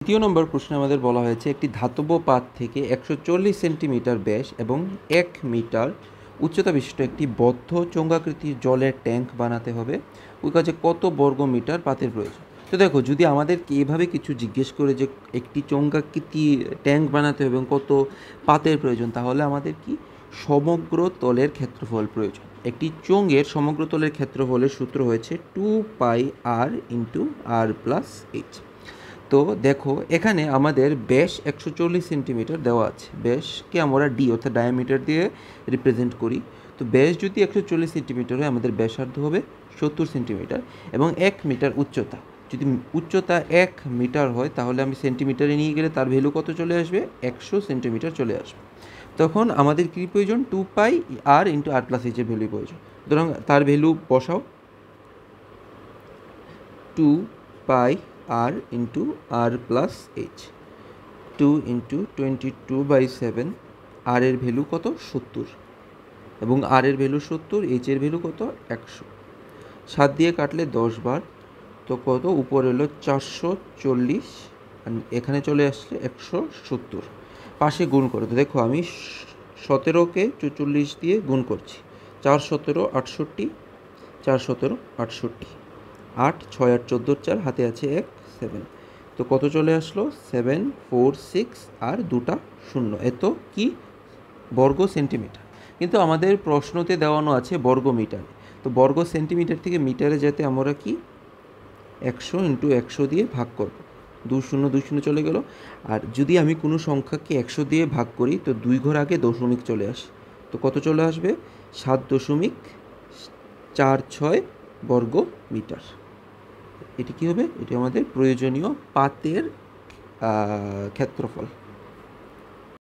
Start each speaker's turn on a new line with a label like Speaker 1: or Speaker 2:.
Speaker 1: দ্বিতীয় নম্বর প্রশ্নে আমাদের বলা হয়েছে একটি ধাতব পাত থেকে 140 সেন্টিমিটার ব্যাস এবং 1 মিটার উচ্চতা বিশিষ্ট একটি বদ্ধ চোঙাকৃতির জলের ট্যাঙ্ক বানাতে হবে। ওই কাজে কত বর্গ মিটার পাতের প্রয়োজন? তো দেখো, যদি আমাদেরকে এভাবে কিছু জিজ্ঞেস করে যে একটি চোঙাকৃতি ট্যাঙ্ক বানাতে হবে এবং কত পাতের প্রয়োজন, তাহলে আমাদের কি সমগ্র তলের ক্ষেত্রফল প্রয়োজন। একটি চোঙের সমগ্র তলের ক্ষেত্রফলের সূত্র হয়েছে 2πr × r+h। তো দেখো, এখানে আমাদের ব্যাস 140 সেন্টিমিটার দেওয়া আছে। ব্যাসকে আমরা ডি অর্থাৎ ডায়ামিটার দিয়ে রিপ্রেজেন্ট করি। তো ব্যাস যদি 140 সেন্টিমিটার হয়, আমাদের ব্যাসার্ধ হবে 70 সেন্টিমিটার এবং 1 মিটার উচ্চতা। যদি উচ্চতা 1 মিটার হয়, তাহলে আমি সেন্টিমিটারে নিয়ে গেলে তার ভ্যালু কত চলে আসবে? 100 সেন্টিমিটার চলে আসবে। তখন আমাদের কী প্রয়োজন? 2πr × r+h এর ভ্যালু প্রয়োজন। সুতরাং তার ভ্যালু বসাও, 2πr × r+h, 2 × 22/7। আর এর ভ্যালু কত? 70, এবং আর এর ভ্যালু 70, এইচ এর ভ্যালু কত? 100। 7 দিয়ে কাটলে 10 বার, তো কত? উপরে হলো 440, এখানে চলে আসছে 170। পাশে গুণ করো। তো দেখো, আমি 17কে 44 দিয়ে গুণ করছি। 4 17 68, 4 17 68, 8 6 8 14 4, হাতে আছে 1 7। তো কত চলে আসলো? 7 4 6 আর 2টা 0, এত কি? বর্গ সেন্টিমিটার। কিন্তু আমাদের প্রশ্নতে দেওয়ানো আছে বর্গ মিটার। তো বর্গ সেন্টিমিটার থেকে মিটারে যেতে আমরা কি 100 × 100 দিয়ে ভাগ করব। 2 0 2 0 চলে গেল। আর যদি আমি কোনো সংখ্যাকে 100 দিয়ে ভাগ করি, তো 2 ঘর আগে দশমিক চলে আসে। তো কত চলে আসবে? 7.46 বর্গ মিটার। এটি কী হবে? এটি আমাদের প্রয়োজনীয় পাতের ক্ষেত্রফল।